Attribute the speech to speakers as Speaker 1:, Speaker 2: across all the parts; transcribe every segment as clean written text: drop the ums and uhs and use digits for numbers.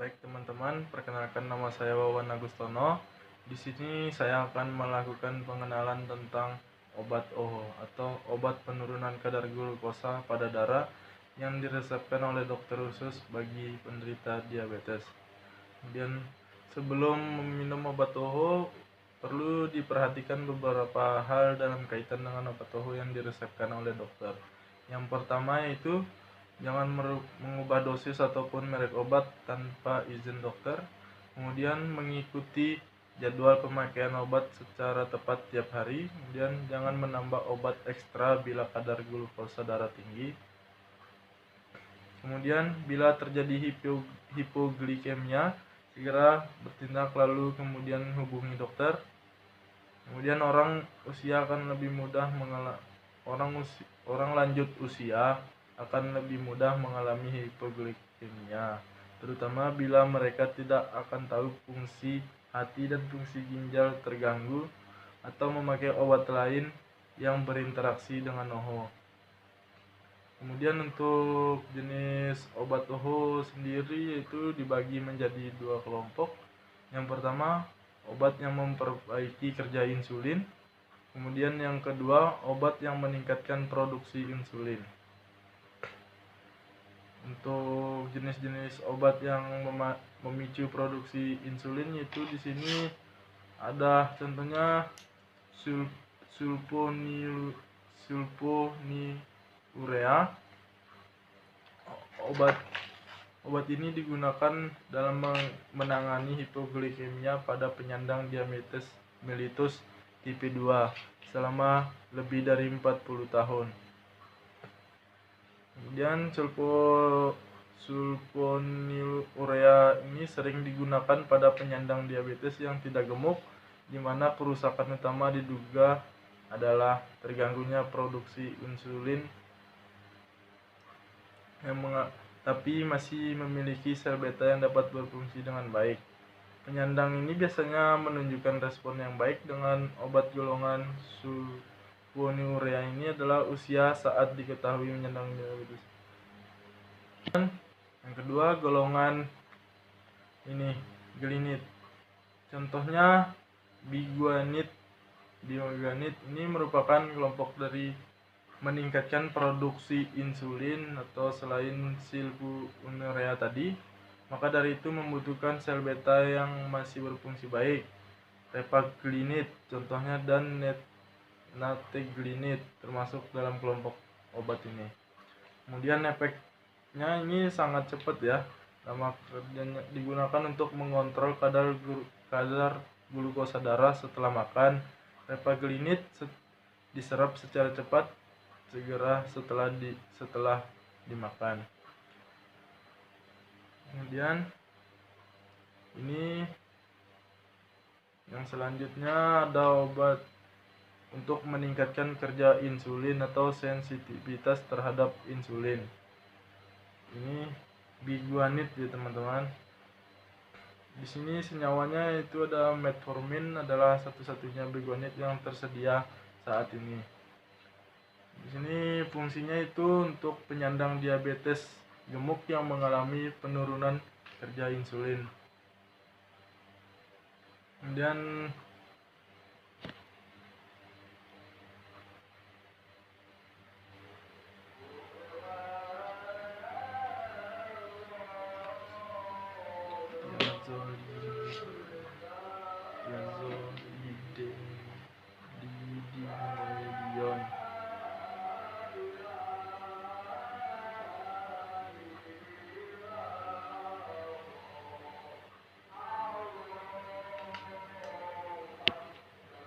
Speaker 1: Baik teman-teman, perkenalkan nama saya Wawan Agustono. Di sini saya akan melakukan pengenalan tentang obat OHO atau obat penurunan kadar glukosa pada darah yang diresepkan oleh dokter khusus bagi penderita diabetes. Kemudian sebelum meminum obat OHO perlu diperhatikan beberapa hal dalam kaitan dengan obat OHO yang diresepkan oleh dokter. Yang pertama yaitu jangan mengubah dosis ataupun merek obat tanpa izin dokter. Kemudian mengikuti jadwal pemakaian obat secara tepat tiap hari. Kemudian jangan menambah obat ekstra bila kadar glukosa darah tinggi. Kemudian bila terjadi hipoglikemia, segera bertindak lalu kemudian hubungi dokter. Kemudian orang lanjut usia akan lebih mudah mengalami hipoglikemia, terutama bila mereka tidak akan tahu fungsi hati dan fungsi ginjal terganggu atau memakai obat lain yang berinteraksi dengan OHO. Kemudian untuk jenis obat OHO sendiri itu dibagi menjadi dua kelompok. Yang pertama, obat yang memperbaiki kerja insulin. Kemudian yang kedua, obat yang meningkatkan produksi insulin. Untuk jenis-jenis obat yang memicu produksi insulin itu di sini ada contohnya sulfonylurea. Obat ini digunakan dalam menangani hipoglikemia pada penyandang diabetes mellitus tipe 2 selama lebih dari 40 tahun. Kemudian sulfonylurea ini sering digunakan pada penyandang diabetes yang tidak gemuk, di mana kerusakan utama diduga adalah terganggunya produksi insulin tapi masih memiliki sel beta yang dapat berfungsi dengan baik. Penyandang ini biasanya menunjukkan respon yang baik dengan obat. Golongan sulfonylurea ini adalah usia saat diketahui menyandang diabetes. Yang kedua, golongan ini glinit. Contohnya biguanid. Biguanid ini merupakan kelompok dari meningkatkan produksi insulin atau selain sulfonylurea tadi, maka dari itu membutuhkan sel beta yang masih berfungsi baik. Repaglinid contohnya dan nateglinid termasuk dalam kelompok obat ini. Kemudian efeknya ini sangat cepat ya. Nama kerjanya digunakan untuk mengontrol kadar glukosa darah setelah makan. Repaglinid diserap secara cepat segera setelah dimakan. Kemudian ini yang selanjutnya ada obat untuk meningkatkan kerja insulin atau sensitivitas terhadap insulin. Ini biguanid ya teman-teman. Di sini senyawanya itu ada metformin, adalah satu-satunya biguanid yang tersedia saat ini. Di sini fungsinya itu untuk penyandang diabetes gemuk yang mengalami penurunan kerja insulin. Kemudian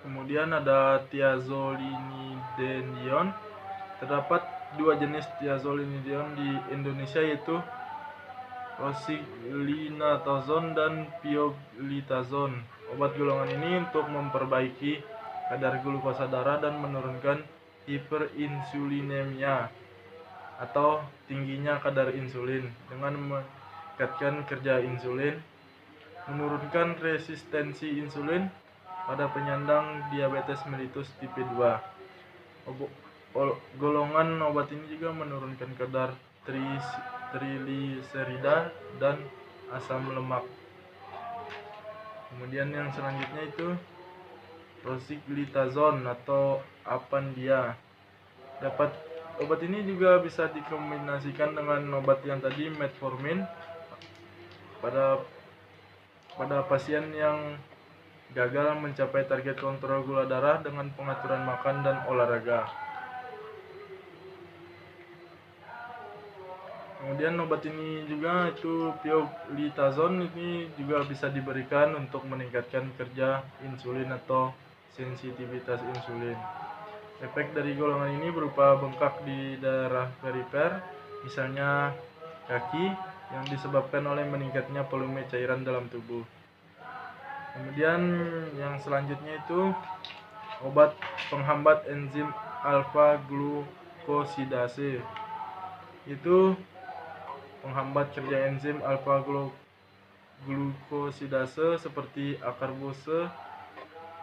Speaker 1: kemudian ada thiazolidinium. Terdapat dua jenis thiazolidinium di Indonesia, yaitu rosiglitazone dan pioglitazone. Obat golongan ini untuk memperbaiki kadar glukosa darah dan menurunkan hiperinsulinemia atau tingginya kadar insulin dengan meningkatkan kerja insulin, menurunkan resistensi insulin pada penyandang diabetes mellitus tipe 2. Golongan obat ini juga menurunkan kadar trigliserida dan asam lemak. Kemudian yang selanjutnya itu rosiglitazone atau Apandia. Obat ini juga bisa dikombinasikan dengan obat yang tadi, metformin, pada pasien yang gagal mencapai target kontrol gula darah dengan pengaturan makan dan olahraga. Kemudian obat ini juga itu pioglitazone, ini juga bisa diberikan untuk meningkatkan kerja insulin atau sensitivitas insulin. Efek dari golongan ini berupa bengkak di daerah perifer, misalnya kaki, yang disebabkan oleh meningkatnya volume cairan dalam tubuh. Kemudian yang selanjutnya itu obat penghambat enzim alfa glukosidase. Itu menghambat kerja enzim alfa glukosidase seperti akarbose,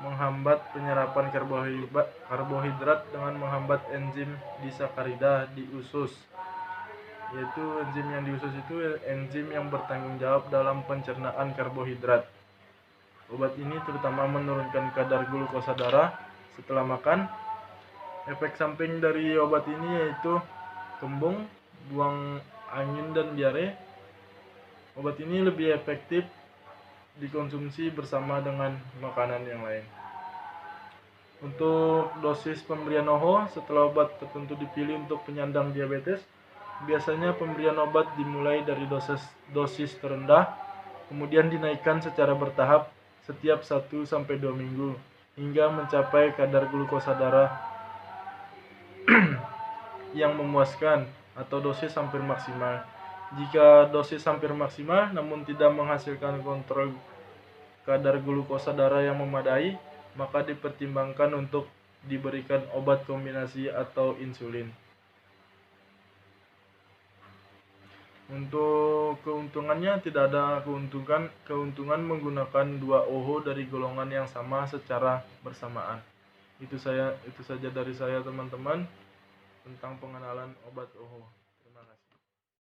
Speaker 1: menghambat penyerapan karbohidrat dengan menghambat enzim disakarida di usus. Yaitu enzim yang di usus itu enzim yang bertanggung jawab dalam pencernaan karbohidrat. Obat ini terutama menurunkan kadar glukosa darah setelah makan. Efek samping dari obat ini yaitu kembung, buang angin, dan diare. Obat ini lebih efektif dikonsumsi bersama dengan makanan yang lain. Untuk dosis pemberian OHO setelah obat tertentu dipilih untuk penyandang diabetes, biasanya pemberian obat dimulai dari dosis terendah, kemudian dinaikkan secara bertahap setiap 1-2 minggu hingga mencapai kadar glukosa darah yang memuaskan atau dosis hampir maksimal. Jika dosis hampir maksimal namun tidak menghasilkan kontrol kadar glukosa darah yang memadai, maka dipertimbangkan untuk diberikan obat kombinasi atau insulin. Untuk keuntungannya, tidak ada keuntungan menggunakan 2 OHO dari golongan yang sama secara bersamaan. Itu saja dari saya, teman-teman, tentang pengenalan obat OHO.